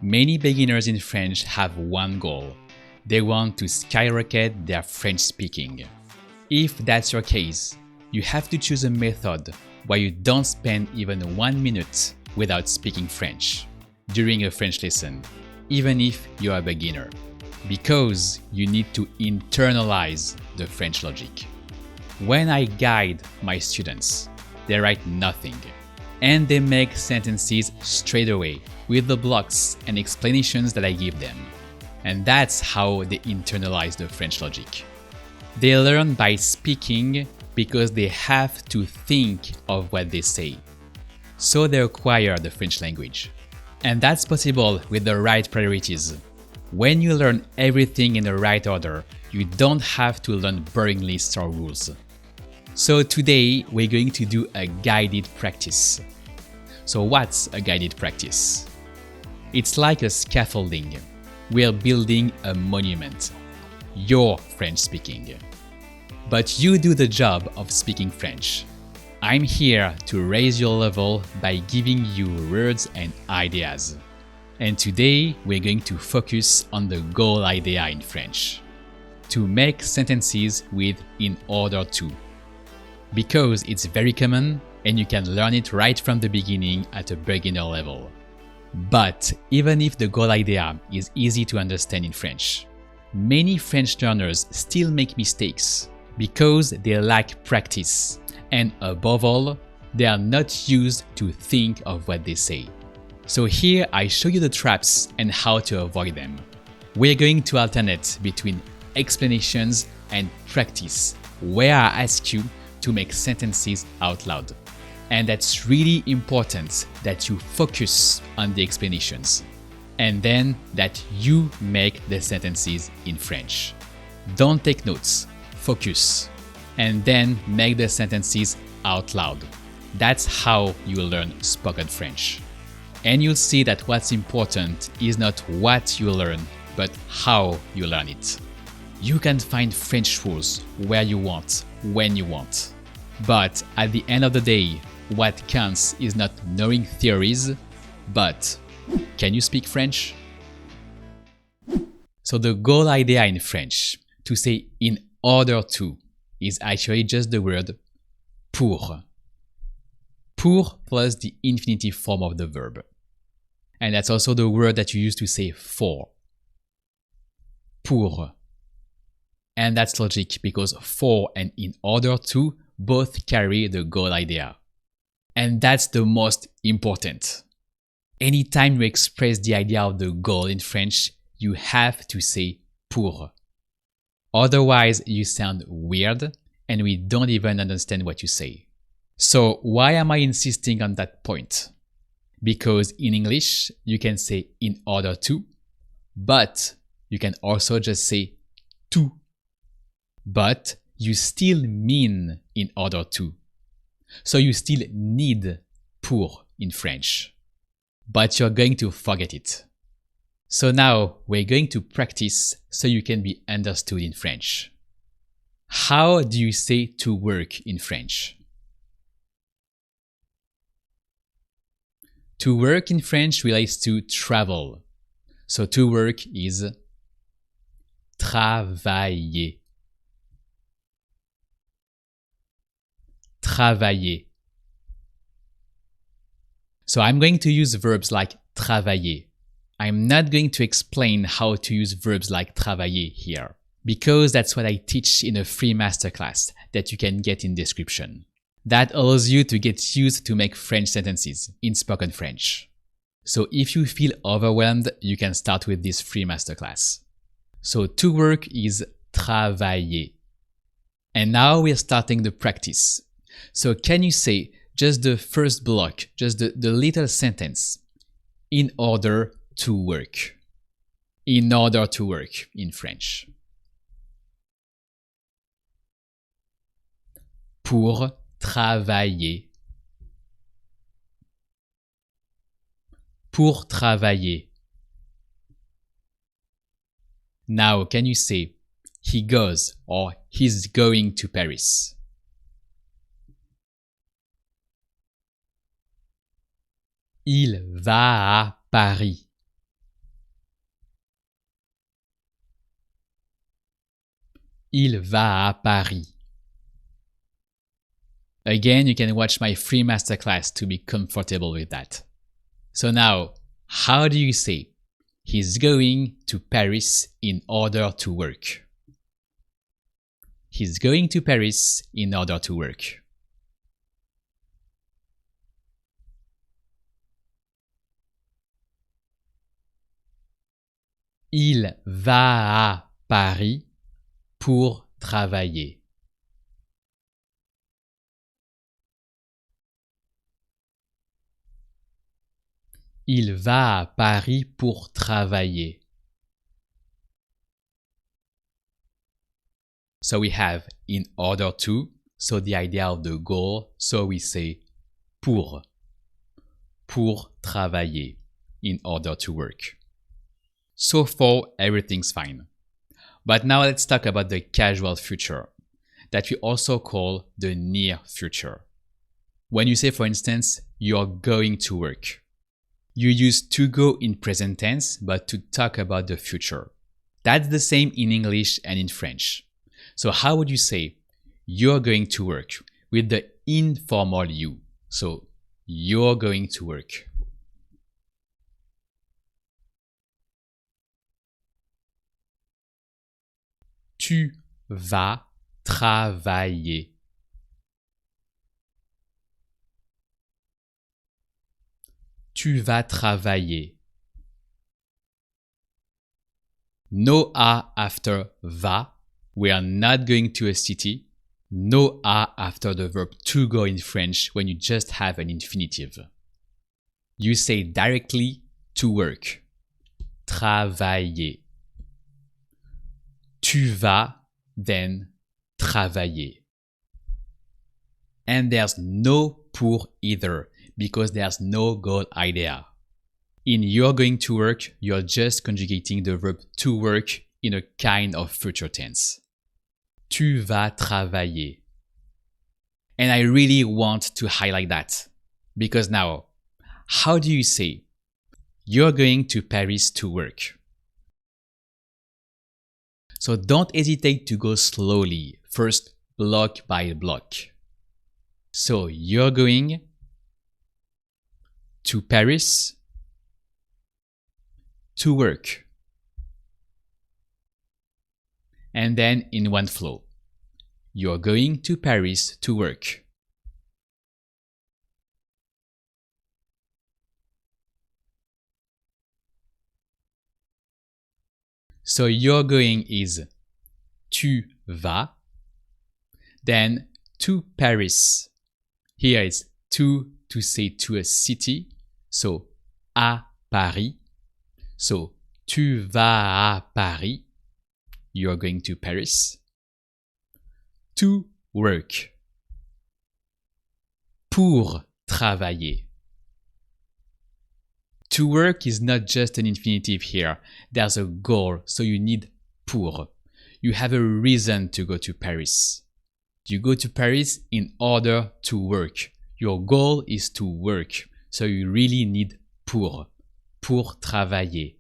Many beginners in French have one goal. They want to skyrocket their French speaking. If that's your case, you have to choose a method where you don't spend even 1 minute without speaking French during a French lesson, even if you're a beginner, because you need to internalize the French logic. When I guide my students, they write nothing, and they make sentences straight away with the blocks and explanations that I give them. And that's how they internalize the French logic. They learn by speaking because they have to think of what they say. So they acquire the French language. And that's possible with the right priorities. When you learn everything in the right order, you don't have to learn boring lists or rules. So today we're going to do a guided practice. So what's a guided practice? It's like a scaffolding. We're building a monument. Your French speaking. But you do the job of speaking French. I'm here to raise your level by giving you words and ideas. And today we're going to focus on the goal idea in French. To make sentences with in order to. Because it's very common and you can learn it right from the beginning at a beginner level. But even if the goal idea is easy to understand in French, many French learners still make mistakes because they lack practice and above all, they are not used to think of what they say. So here I show you the traps and how to avoid them. We're going to alternate between explanations and practice, where I ask you to make sentences out loud. And that's really important that you focus on the explanations and then that you make the sentences in French. Don't take notes, focus, and then make the sentences out loud. That's how you learn spoken French. And you'll see that what's important is not what you learn, but how you learn it. You can find French rules where you want, when you want. But at the end of the day, what counts is not knowing theories, but can you speak French? So the goal idea in French, to say in order to, is actually just the word pour. Pour plus the infinitive form of the verb. And that's also the word that you use to say for. Pour. And that's logic because for and in order to both carry the goal idea. And that's the most important. Anytime you express the idea of the goal in French, you have to say pour. Otherwise, you sound weird and we don't even understand what you say. So why am I insisting on that point? Because in English, you can say in order to, but you can also just say to. But you still mean in order to. So you still need pour in French. But you're going to forget it. So now we're going to practice so you can be understood in French. How do you say to work in French? To work in French relates to travel. So to work is travailler. Travailler. So I'm going to use verbs like travailler. I'm not going to explain how to use verbs like travailler here, because that's what I teach in a free masterclass that you can get in description. That allows you to get used to make French sentences in spoken French. So if you feel overwhelmed, you can start with this free masterclass. So to work is travailler. And now we're starting the practice. So can you say just the first block, just the little sentence, in order to work? In order to work in French. Pour travailler. Pour travailler. Now can you say he goes or he's going to Paris? Il va à Paris. Il va à Paris. Again, you can watch my free masterclass to be comfortable with that. So now, how do you say he's going to Paris in order to work? He's going to Paris in order to work. Il va à Paris pour travailler. Il va à Paris pour travailler. So we have in order to, so the idea of the goal, so we say pour travailler, in order to work. So far, everything's fine. But now let's talk about the casual future, that we also call the near future. When you say, for instance, you're going to work, you use to go in present tense, but to talk about the future. That's the same in English and in French. So how would you say you're going to work with the informal you? So you're going to work. Tu vas travailler. Tu vas travailler. No a after va. We are not going to a city. No a after the verb to go in French when you just have an infinitive. You say directly to work. Travailler. Tu vas then travailler. And there's no pour either because there's no goal idea. In you're going to work, you're just conjugating the verb to work in a kind of future tense. Tu vas travailler. And I really want to highlight that because now, how do you say you're going to Paris to work? So don't hesitate to go slowly, first block by block. So you're going to Paris to work. And then in one flow, you're going to Paris to work. So you're going is tu vas, then to Paris. Here is to say to a city, so à Paris. So tu vas à Paris, you're going to Paris. To work, pour travailler. To work is not just an infinitive here. There's a goal, so you need pour. You have a reason to go to Paris. You go to Paris in order to work. Your goal is to work, so you really need pour travailler.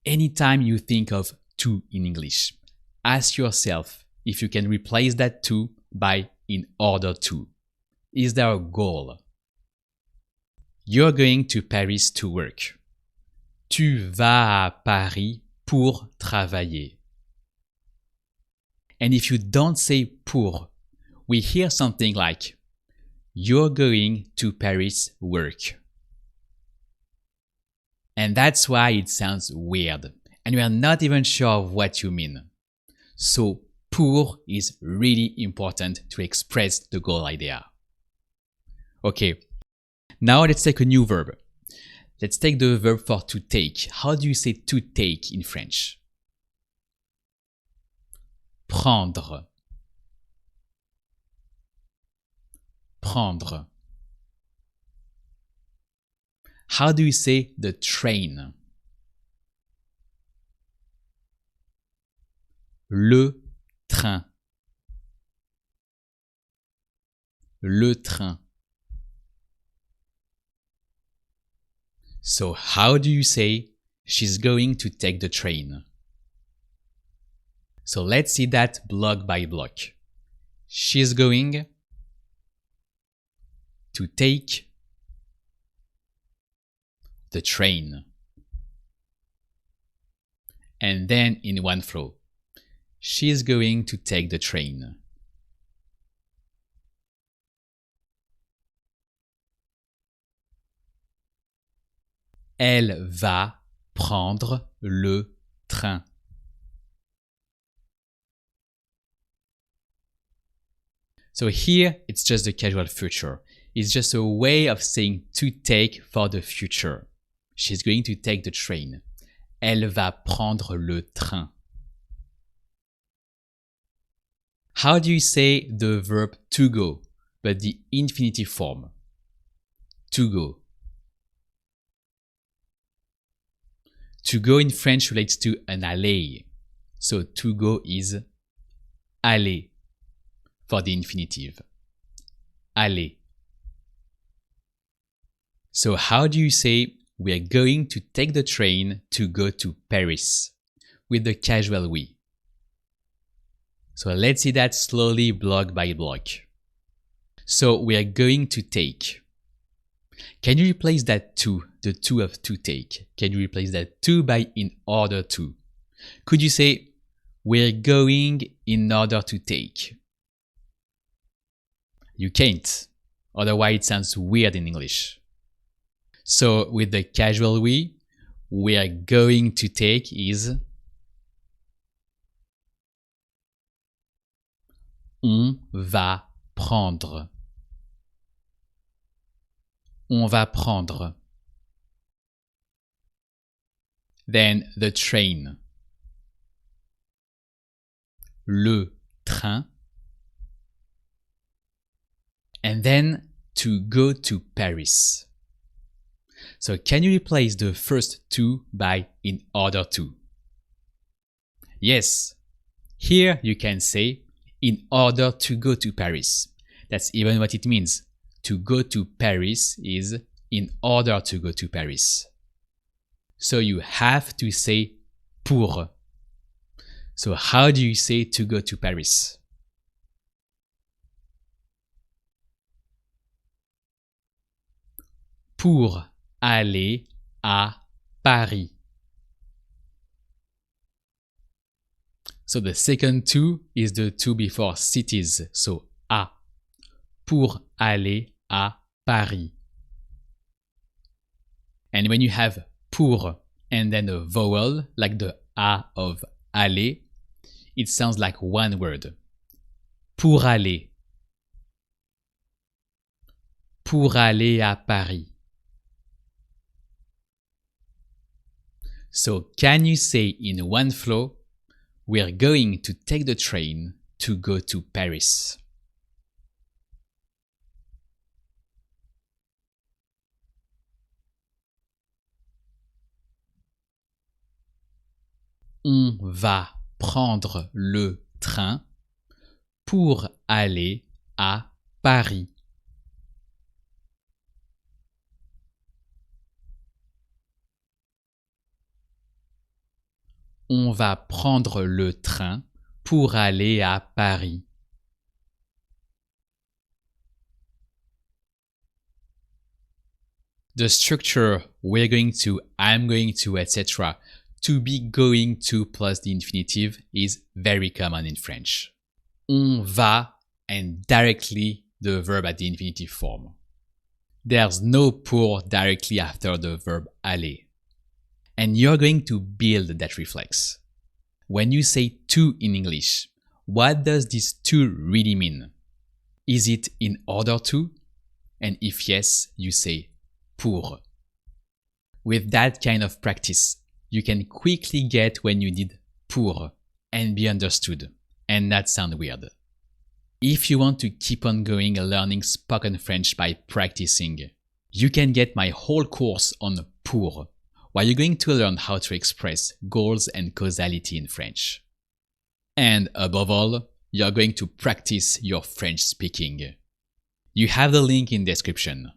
Anytime you think of to in English, ask yourself if you can replace that to by in order to. Is there a goal? You're going to Paris to work. Tu vas à Paris pour travailler. And if you don't say pour, we hear something like you're going to Paris work. And that's why it sounds weird and we are not even sure of what you mean. So pour is really important to express the goal idea. Okay, now let's take a new verb. Let's take the verb for to take. How do you say to take in French? Prendre. Prendre. How do you say the train? Le train. Le train. So how do you say she's going to take the train? So let's see that block by block. She's going to take the train. And then in one flow, she's going to take the train. Elle va prendre le train. So here, it's just the casual future. It's just a way of saying to take for the future. She's going to take the train. Elle va prendre le train. How do you say the verb to go, but the infinitive form? To go. To go in French relates to an aller. So to go is aller for the infinitive. Aller. So how do you say we're going to take the train to go to Paris with the casual we? So let's see that slowly block by block. So we are going to take. Can you replace that to, the to of to take? Can you replace that to by in order to? Could you say we're going in order to take? You can't. Otherwise it sounds weird in English. So with the casual we are going to take is on va prendre. On va prendre. Then the train. Le train. And then to go to Paris. So can you replace the first to by in order to? Yes. Here you can say in order to go to Paris. That's even what it means. To go to Paris is in order to go to Paris. So you have to say pour. So how do you say to go to Paris? Pour aller à Paris. So the second to is the to before cities. So à. Pour aller à Paris. And when you have pour and then a vowel like the a of aller, it sounds like one word. Pour aller. Pour aller à Paris. So can you say in one flow, we're going to take the train to go to Paris? On va prendre le train pour aller à Paris. On va prendre le train pour aller à Paris. The structure we're going to, I'm going to, etc. To be going to plus the infinitive is very common in French. On va and directly the verb at the infinitive form. There's no pour directly after the verb aller. And you're going to build that reflex. When you say to in English, what does this to really mean? Is it in order to? And if yes, you say pour. With that kind of practice, you can quickly get when you need pour and be understood and not sound weird. If you want to keep on going learning spoken French by practicing, you can get my whole course on pour, where you're going to learn how to express goals and causality in French. And above all, you're going to practice your French speaking. You have the link in description.